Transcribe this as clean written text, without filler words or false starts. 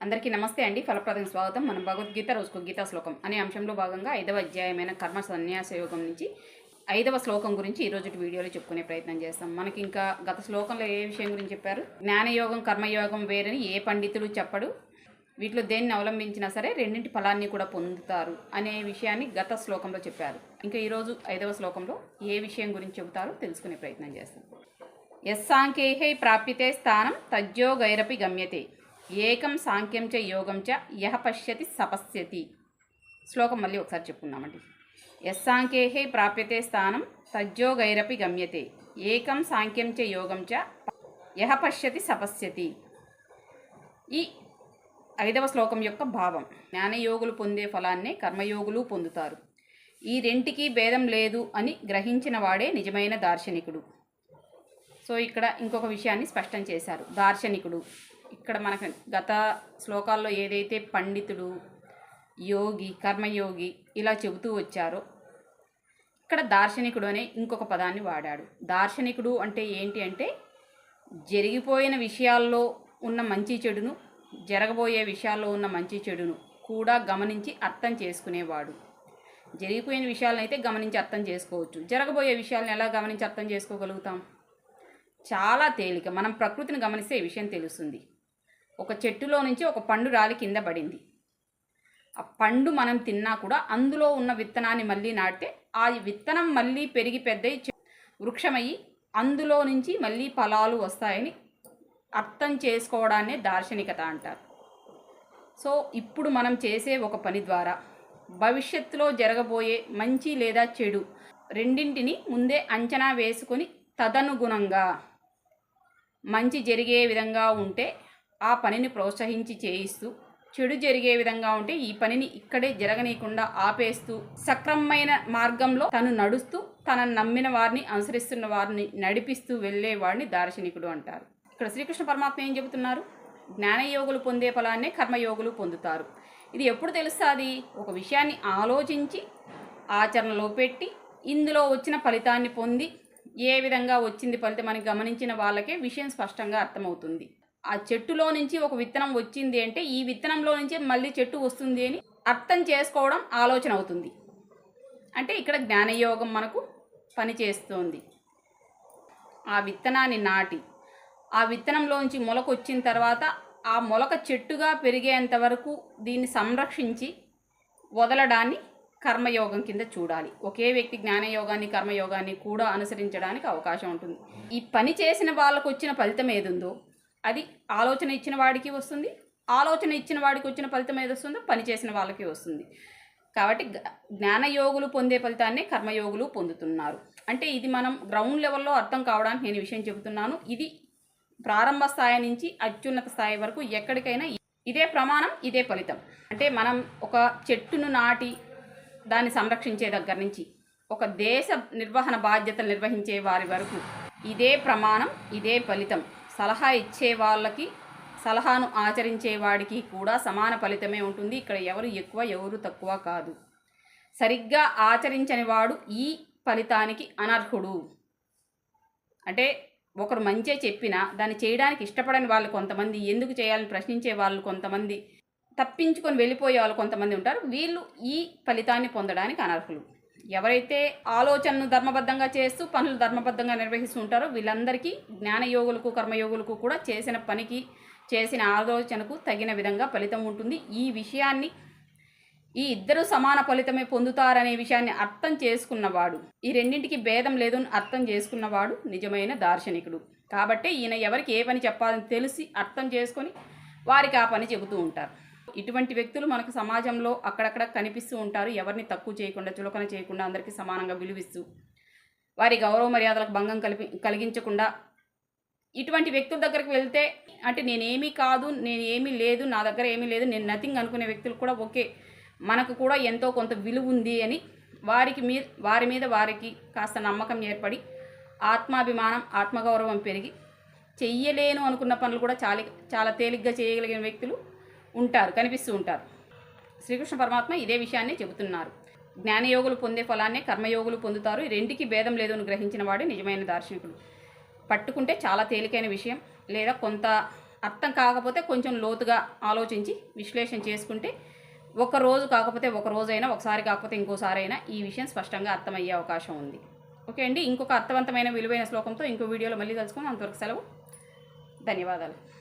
అందరికీ నమస్తే అండి. ఫలప్రదం స్వాగతం. మనం భగవద్గీత రోజుకు గీతా శ్లోకం అనే అంశంలో భాగంగా 5వ అధ్యాయమైన కర్మ సన్యాస యోగం నుంచి 5వ శ్లోకం గురించి ఈరోజు వీడియోలో చెప్పుకునే ప్రయత్నం చేస్తాం. మనకి ఇంకా గత శ్లోకంలో ఏ విషయం గురించి చెప్పారు? జ్ఞానయోగం కర్మయోగం వేరని ఏ పండితులు చెప్పడు, వీటిలో దేన్ని అవలంబించినా సరే రెండింటి ఫలాన్ని కూడా పొందుతారు అనే విషయాన్ని గత శ్లోకంలో చెప్పారు. ఇంకా ఈరోజు 5వ శ్లోకంలో ఏ విషయం గురించి చెబుతారో తెలుసుకునే ప్రయత్నం చేస్తాం. యస్సాంఖ్యైః ప్రాప్యతే స్థానం తజ్యోగైరపి గమ్యతే ఏకం సాంఖ్యం చ యోగం చ యః పశ్యతి సపశ్యతి. శ్లోకం మళ్ళీ ఒకసారి చెప్పుకున్నామండి. యస్సాంఖ్యైః ప్రాప్యతే స్థానం తజ్యోగైరపి గమ్యతే ఏకం సాంఖ్యం చ యోగం చ యః పశ్యతి సపశ్యతి. ఈ 5వ శ్లోకం యొక్క భావం, జ్ఞానయోగులు పొందే ఫలాన్నే కర్మయోగులు పొందుతారు. ఈ రెంటికి భేదం లేదు అని గ్రహించిన వాడే నిజమైన దార్శనికుడు. సో ఇక్కడ ఇంకొక విషయాన్ని స్పష్టం చేశారు. దార్శనికుడు ఇక్కడ మనకు గత శ్లోకాల్లో ఏదైతే పండితుడు, యోగి, కర్మయోగి ఇలా చెబుతూ వచ్చారో ఇక్కడ దార్శనికుడు అనే ఇంకొక పదాన్ని వాడాడు. దార్శనికుడు అంటే ఏంటి అంటే జరిగిపోయిన విషయాల్లో ఉన్న మంచి చెడును, జరగబోయే విషయాల్లో ఉన్న మంచి చెడును కూడా గమనించి అర్థం చేసుకునేవాడు. జరిగిపోయిన విషయాలను అయితే గమనించి అర్థం చేసుకోవచ్చు, జరగబోయే విషయాలను ఎలా గమనించి అర్థం చేసుకోగలుగుతాం? చాలా తేలిక. మనం ప్రకృతిని గమనిస్తే ఈ విషయం తెలుస్తుంది. ఒక చెట్టులో నుంచి ఒక పండు రాలి కింద పడింది. ఆ పండు మనం తిన్నా కూడా అందులో ఉన్న విత్తనాన్ని మళ్ళీ నాటితే ఆ విత్తనం మళ్ళీ పెరిగి పెద్దయి వృక్షమయ్యి అందులో నుంచి మళ్ళీ ఫలాలు వస్తాయని అర్థం చేసుకోవడాన్నే దార్శనికత అంటారు. సో ఇప్పుడు మనం చేసే ఒక పని ద్వారా భవిష్యత్తులో జరగబోయే మంచి లేదా చెడు రెండింటిని ముందే అంచనా వేసుకొని తదనుగుణంగా మంచి జరిగే విధంగా ఉంటే ఆ పనిని ప్రోత్సహించి చేయిస్తూ, చెడు జరిగే విధంగా ఉంటే ఈ పనిని ఇక్కడే జరగనీయకుండా ఆపేస్తూ, సక్రమమైన మార్గంలో తను నడుస్తూ తనను నమ్మిన వారిని, అనుసరిస్తున్న వారిని నడిపిస్తూ వెళ్ళేవాడిని దార్శనికుడు అంటారు. ఇక్కడ శ్రీకృష్ణ పరమాత్మ ఏం చెబుతున్నారు? జ్ఞానయోగులు పొందే ఫలాన్నే కర్మయోగులు పొందుతారు. ఇది ఎప్పుడు తెలుస్తుంది? ఒక విషయాన్ని ఆలోచించి ఆచరణలో పెట్టి ఇందులో వచ్చిన ఫలితాన్ని పొంది ఏ విధంగా వచ్చింది ఫలితం అని గమనించిన వాళ్ళకే విషయం స్పష్టంగా అర్థమవుతుంది. ఆ చెట్టులో నుంచి ఒక విత్తనం వచ్చింది అంటే ఈ విత్తనంలో నుంచి మళ్ళీ చెట్టు వస్తుంది అని అర్థం చేసుకోవడం ఆలోచన అవుతుంది. అంటే ఇక్కడ జ్ఞానయోగం మనకు పనిచేస్తుంది. ఆ విత్తనాన్ని నాటి ఆ విత్తనంలోంచి మొలక వచ్చిన తర్వాత ఆ మొలక చెట్టుగా పెరిగేంత వరకు దీన్ని సంరక్షించి వదలడాన్ని కర్మయోగం కింద చూడాలి. ఒకే వ్యక్తి జ్ఞానయోగాన్ని కర్మయోగాన్ని కూడా అనుసరించడానికి అవకాశం ఉంటుంది. ఈ పని చేసిన వాళ్ళకు వచ్చిన ఫలితం ఏదుందో అది ఆలోచన ఇచ్చిన వాడికి వస్తుంది, ఆలోచన ఇచ్చిన వాడికి వచ్చిన ఫలితం ఏది వస్తుందో పని చేసిన వాళ్ళకి వస్తుంది. కాబట్టి జ్ఞానయోగులు పొందే ఫలితాన్ని కర్మయోగులు పొందుతున్నారు. అంటే ఇది మనం గ్రౌండ్ లెవెల్లో అర్థం కావడానికి నేను ఈ విషయం చెబుతున్నాను. ఇది ప్రారంభ స్థాయి నుంచి అత్యున్నత స్థాయి వరకు ఎక్కడికైనా ఇదే ప్రమాణం, ఇదే ఫలితం. అంటే మనం ఒక చెట్టును నాటి దాన్ని సంరక్షించే దగ్గర నుంచి ఒక దేశ నిర్వహణ బాధ్యతలు నిర్వహించే వారి వరకు ఇదే ప్రమాణం, ఇదే ఫలితం. సలహా ఇచ్చే వాళ్ళకి, సలహాను ఆచరించే వాడికి కూడా సమాన ఫలితమే ఉంటుంది. ఇక్కడ ఎవరు ఎక్కువ ఎవరు తక్కువ కాదు. సరిగ్గా ఆచరించని వాడు ఈ ఫలితానికి అనర్హుడు. అంటే ఒకరు మంచే చెప్పినా దాన్ని చేయడానికి ఇష్టపడని వాళ్ళు కొంతమంది, ఎందుకు చేయాలని ప్రశ్నించే వాళ్ళు కొంతమంది, తప్పించుకొని వెళ్ళిపోయే వాళ్ళు కొంతమంది ఉంటారు. వీళ్ళు ఈ ఫలితాన్ని పొందడానికి అనర్హులు. ఎవరైతే ఆలోచనను ధర్మబద్ధంగా చేస్తూ పనులు ధర్మబద్ధంగా నిర్వహిస్తూ ఉంటారో వీళ్ళందరికీ, జ్ఞానయోగులకు కర్మయోగులకు కూడా చేసిన పనికి, చేసిన ఆలోచనకు తగిన విధంగా ఫలితం ఉంటుంది. ఈ విషయాన్ని, ఈ ఇద్దరు సమాన ఫలితమే పొందుతారనే విషయాన్ని అర్థం చేసుకున్నవాడు, ఈ రెండింటికి భేదం లేదని అర్థం చేసుకున్నవాడు నిజమైన దార్శనికుడు. కాబట్టి ఈయన ఎవరికి ఏ పని చెప్పాలని తెలిసి అర్థం చేసుకొని వారికి ఆ పని చెబుతూ ఉంటారు. ఇటువంటి వ్యక్తులు మనకు సమాజంలో అక్కడక్కడ కనిపిస్తూ ఉంటారు. ఎవరిని తక్కువ చేయకుండా, చులకన చేయకుండా అందరికీ సమానంగా విలువిస్తూ, వారి గౌరవ మర్యాదలకు భంగం కలిగించకుండా ఇటువంటి వ్యక్తుల దగ్గరికి వెళ్తే, అంటే నేనేమీ కాదు, నేనేమీ లేదు, నా దగ్గర ఏమీ లేదు, నేను నథింగ్ అనుకునే వ్యక్తులు కూడా ఓకే, మనకు కూడా ఎంతో కొంత విలువ ఉంది అని వారి మీద వారికి కాస్త నమ్మకం ఏర్పడి ఆత్మాభిమానం, ఆత్మగౌరవం పెరిగి చెయ్యలేను అనుకున్న పనులు కూడా చాలా తేలిగ్గా చేయగలిగిన వ్యక్తులు ఉంటారు, కనిపిస్తూ ఉంటారు. శ్రీకృష్ణ పరమాత్మ ఇదే విషయాన్ని చెబుతున్నారు. జ్ఞానయోగులు పొందే ఫలాన్నే కర్మయోగులు పొందుతారు. ఈ రెంటికి భేదం లేదు అని గ్రహించిన వాడే నిజమైన దార్శనికుడు. పట్టుకుంటే చాలా తేలికైన విషయం, లేదా కొంత అర్థం కాకపోతే కొంచెం లోతుగా ఆలోచించి విశ్లేషణ చేసుకుంటే ఒక రోజు కాకపోతే ఒక రోజైనా, ఒకసారి కాకపోతే ఇంకోసారి అయినా ఈ విషయం స్పష్టంగా అర్థమయ్యే అవకాశం ఉంది. ఓకే అండి, ఇంకొక అర్థవంతమైన విలువైన శ్లోకంతో ఇంకో వీడియోలో మళ్ళీ కలుసుకుందాం. అంతవరకు సెలవు. ధన్యవాదాలు.